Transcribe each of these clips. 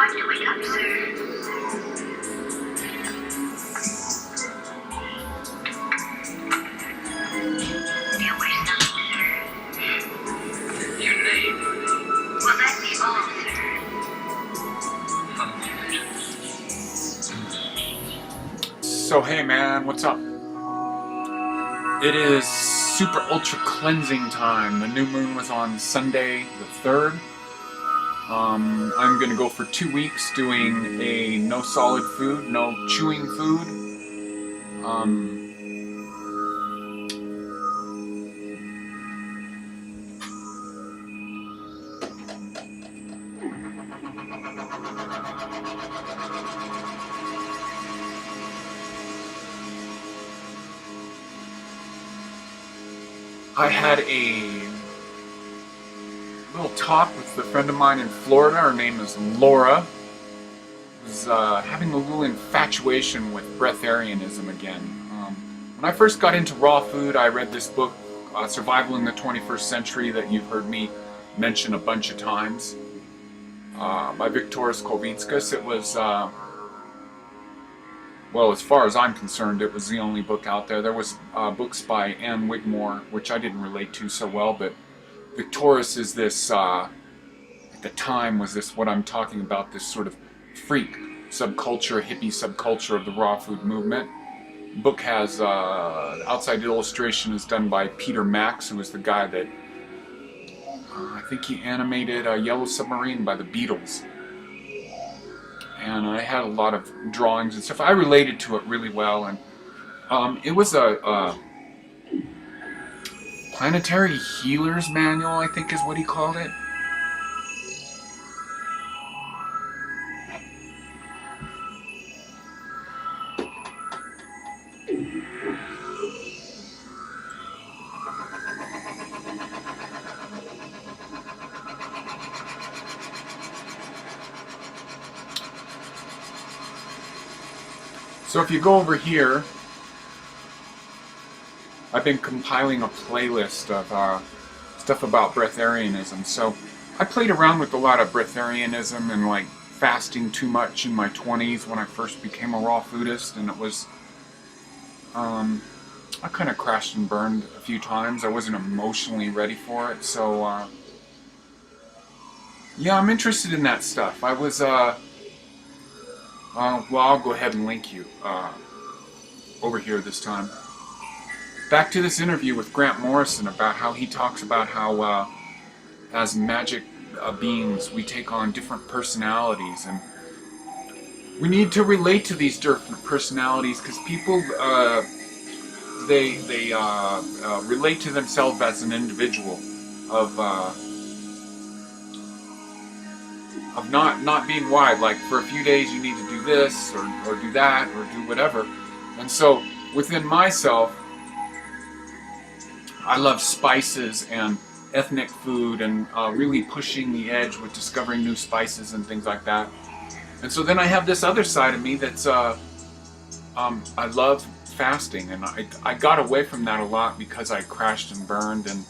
time to wake up, sir. Still waking up, sir. Your name? Will that be all, sir? So hey man, what's up? It is super ultra cleansing time. The new moon was on Sunday the 3rd. I'm gonna go for 2 weeks doing a no solid food, no chewing food. I had a little talk with a friend of mine in Florida. Her name is Laura. Was having a little infatuation with breatharianism again. When I first got into raw food, I read this book, Survival in the 21st Century, that you've heard me mention a bunch of times, by Viktoras Kovinskas. It was, well, as far as I'm concerned, it was the only book out there. There was books by Anne Wigmore, which I didn't relate to so well, but Viktoras is this, at the time, was this, what I'm talking about, this sort of freak subculture, hippie subculture of the raw food movement. The book has, outside illustration is done by Peter Max, who was the guy that, I think he animated Yellow Submarine by the Beatles. And I had a lot of drawings and stuff. I related to it really well, and it was a planetary healer's manual, I think is what he called it. So if you go over here, I've been compiling a playlist of stuff about breatharianism. So I played around with a lot of breatharianism and like fasting too much in my 20s when I first became a raw foodist, and it was, I kind of crashed and burned a few times. I wasn't emotionally ready for it. So yeah, I'm interested in that stuff. I was, well, I'll go ahead and link you over here this time. Back to this interview with Grant Morrison about how he talks about how as magic beings we take on different personalities, and we need to relate to these different personalities because people they relate to themselves as an individual of not being wide. Like for a few days you need to do this or do that or do whatever. And so within myself, I love spices and ethnic food and really pushing the edge with discovering new spices and things like that. And so then I have this other side of me that's I love fasting, and I got away from that a lot because I crashed and burned, and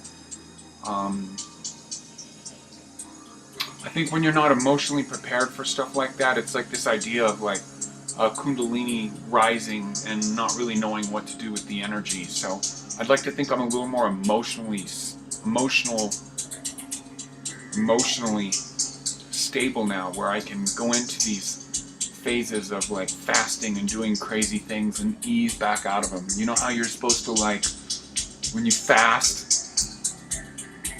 I think when you're not emotionally prepared for stuff like that, it's like this idea of like Kundalini rising and not really knowing what to do with the energy. So I'd like to think I'm a little more emotionally stable now, where I can go into these phases of like fasting and doing crazy things and ease back out of them. You know how you're supposed to, like, when you fast,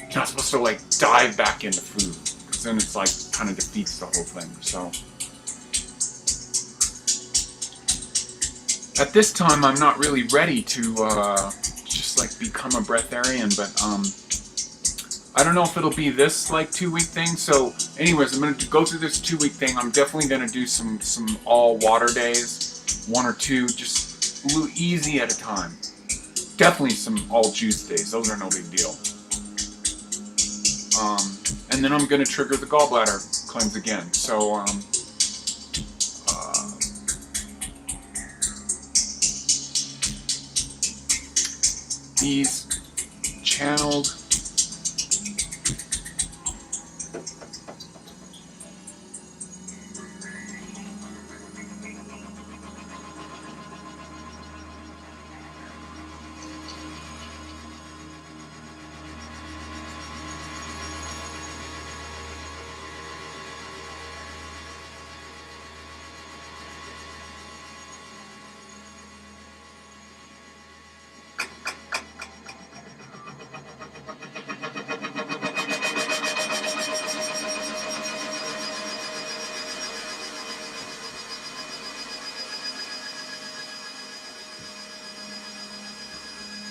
you're not supposed to like dive back into food, because then it's like kind of defeats the whole thing. So at this time I'm not really ready to just like become a breatharian, but I don't know if it'll be this like 2-week thing. So anyways, I'm going to go through this 2-week thing. I'm definitely going to do some all water days, 1 or 2, just a little easy at a time. Definitely some all juice days, those are no big deal. And then I'm going to trigger the gallbladder cleanse again. So these channeled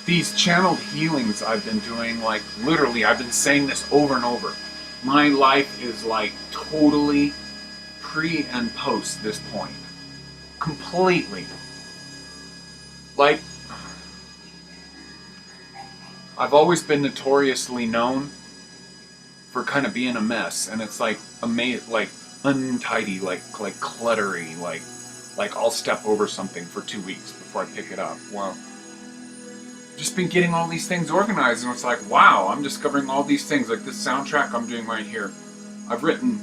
these channeled healings I've been doing, like literally, I've been saying this over and over. My life is like totally pre and post this point. Completely. Like, I've always been notoriously known for kind of being a mess, and it's like like untidy, like cluttery, like I'll step over something for 2 weeks before I pick it up. Well, just been getting all these things organized, and it's like, wow, I'm discovering all these things, like this soundtrack I'm doing right here. I've written,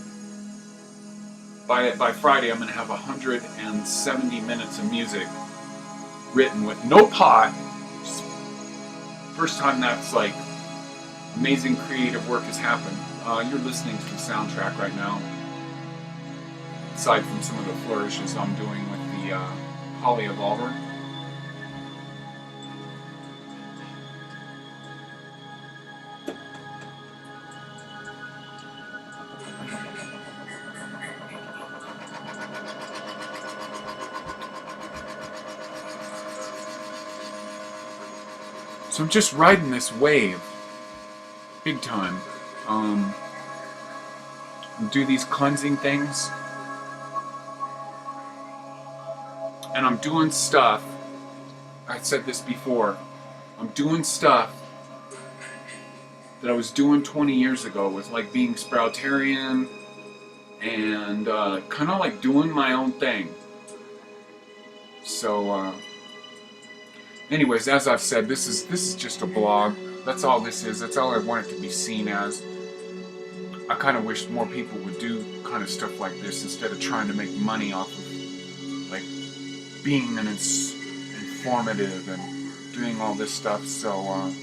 by Friday, I'm going to have 170 minutes of music written with no pot. First time that's like amazing creative work has happened. You're listening to the soundtrack right now. Aside from some of the flourishes I'm doing with the Holly Evolver. So I'm just riding this wave, big time. Do these cleansing things, and I'm doing stuff. I said this before. I'm doing stuff that I was doing 20 years ago, with like being Sproutarian and kind of like doing my own thing. So. Anyways, as I've said, this is just a blog. That's all this is. That's all I want it to be seen as. I kind of wish more people would do kind of stuff like this instead of trying to make money off of like being an informative and doing all this stuff. So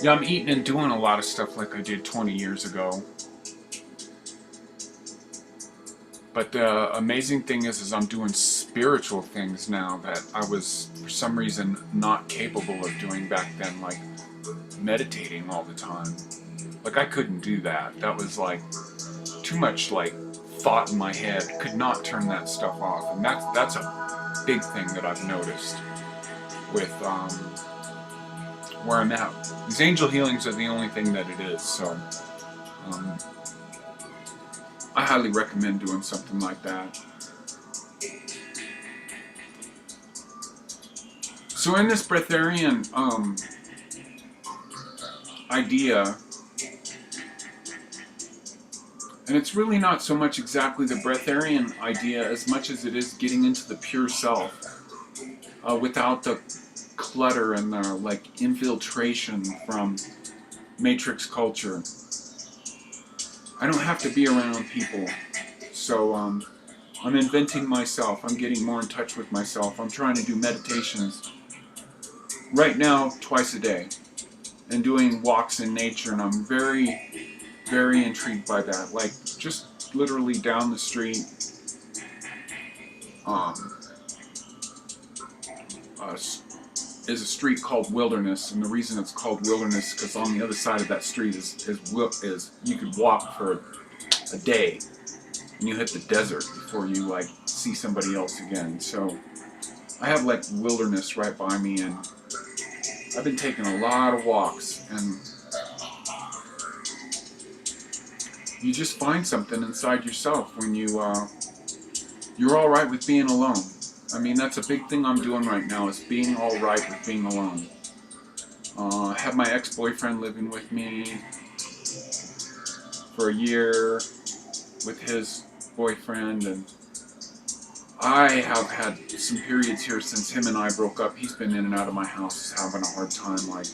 yeah, I'm eating and doing a lot of stuff like I did 20 years ago. But the amazing thing is I'm doing spiritual things now that I was, for some reason, not capable of doing back then, like meditating all the time. Like, I couldn't do that. That was like too much like thought in my head. Could not turn that stuff off. And that's a big thing that I've noticed with where I'm at. These angel healings are the only thing that it is, so I highly recommend doing something like that. So in this breatharian idea, and it's really not so much exactly the breatharian idea as much as it is getting into the pure self without the clutter and the like infiltration from matrix culture. I don't have to be around people, so I'm inventing myself. I'm getting more in touch with myself. I'm trying to do meditations right now twice a day and doing walks in nature, and I'm very, very intrigued by that. Like, just literally down the street is a street called Wilderness, and the reason it's called Wilderness is because on the other side of that street is you could walk for a day and you hit the desert before you like see somebody else again. So I have like wilderness right by me, and I've been taking a lot of walks, and you just find something inside yourself when you're all right with being alone. I mean, that's a big thing I'm doing right now, is being all right with being alone. I have my ex-boyfriend living with me for a year with his boyfriend, and I have had some periods here since him and I broke up. He's been in and out of my house having a hard time. Like,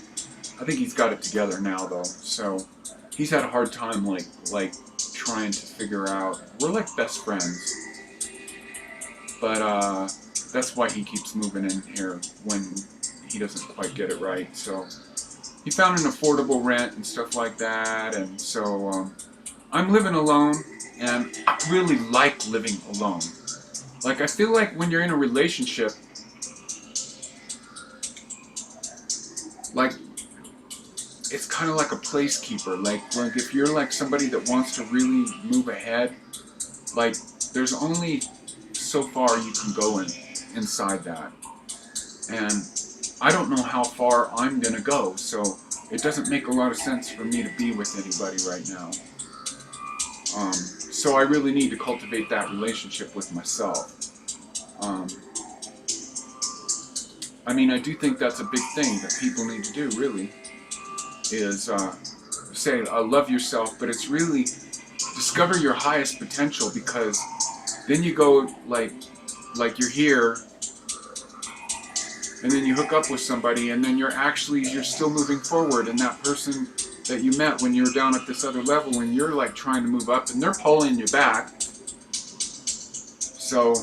I think he's got it together now though, so he's had a hard time like trying to figure out. We're like best friends. But that's why he keeps moving in here when he doesn't quite get it right. So he found an affordable rent and stuff like that, and so I'm living alone, and I really like living alone. Like, I feel like when you're in a relationship, like, it's kind of like a placekeeper. Like if you're like somebody that wants to really move ahead, like, there's only so far you can go inside that. And I don't know how far I'm going to go, so it doesn't make a lot of sense for me to be with anybody right now. So I really need to cultivate that relationship with myself. I mean, I do think that's a big thing that people need to do, really, is say, love yourself, but it's really discover your highest potential, because then you go, like you're here, and then you hook up with somebody, and then you're still moving forward, and that person that you met when you were down at this other level, and you're like trying to move up, and they're pulling you back. So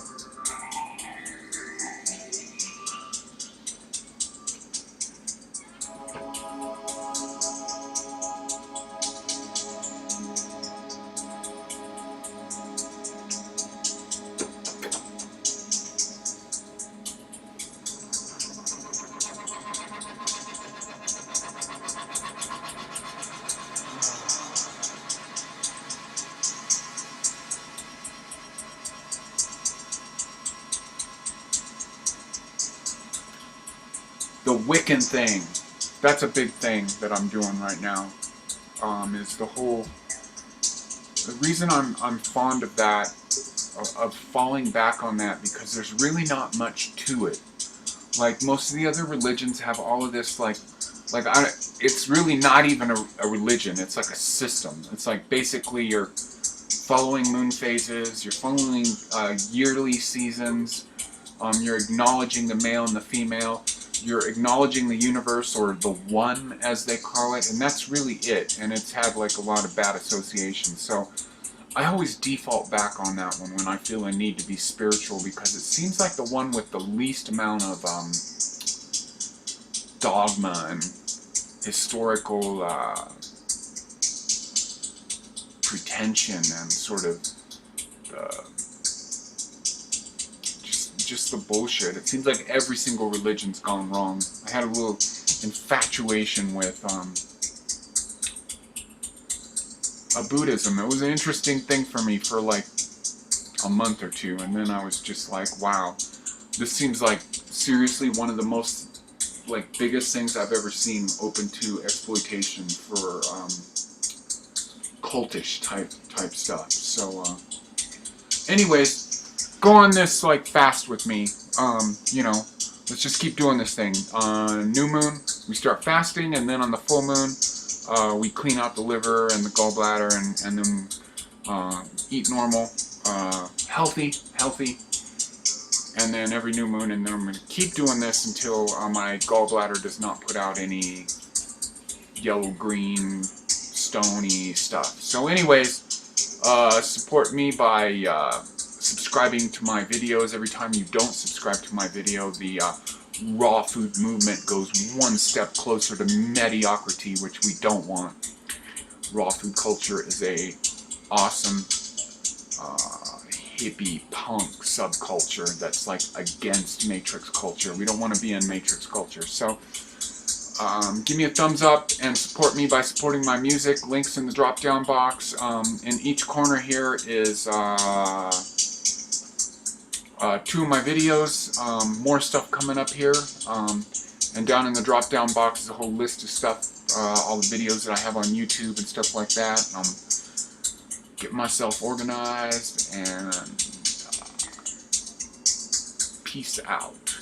the Wiccan thing, that's a big thing that I'm doing right now. Is the reason I'm fond of that, of falling back on that, because there's really not much to it. Like, most of the other religions have all of this, it's really not even a religion. It's like a system. It's like, basically, you're following moon phases, you're following yearly seasons, you're acknowledging the male and the female, you're acknowledging the universe, or the one, as they call it, and that's really it. And it's had like a lot of bad associations. So I always default back on that one when I feel a need to be spiritual, because it seems like the one with the least amount of dogma and historical pretension and sort of just the bullshit. It seems like every single religion's gone wrong. I had a little infatuation with Buddhism. It was an interesting thing for me for like a month or two, and then I was just like, wow, this seems like seriously one of the most like biggest things I've ever seen open to exploitation for cultish type stuff. So anyways, go on this like fast with me. You know, let's just keep doing this thing. New moon, we start fasting, and then on the full moon, we clean out the liver and the gallbladder, and then eat normal, healthy, and then every new moon, and then I'm going to keep doing this until my gallbladder does not put out any yellow-green, stony stuff. So anyways, support me by subscribing to my videos. Every time you don't subscribe to my video, the raw food movement goes one step closer to mediocrity, which we don't want. Raw food culture is a awesome hippie punk subculture that's like against Matrix culture. We don't want to be in Matrix culture. So give me a thumbs up and support me by supporting my music. Links in the drop down box. In each corner here is 2 of my videos, more stuff coming up here, and down in the drop down box is a whole list of stuff, all the videos that I have on YouTube and stuff like that. Get myself organized, and peace out.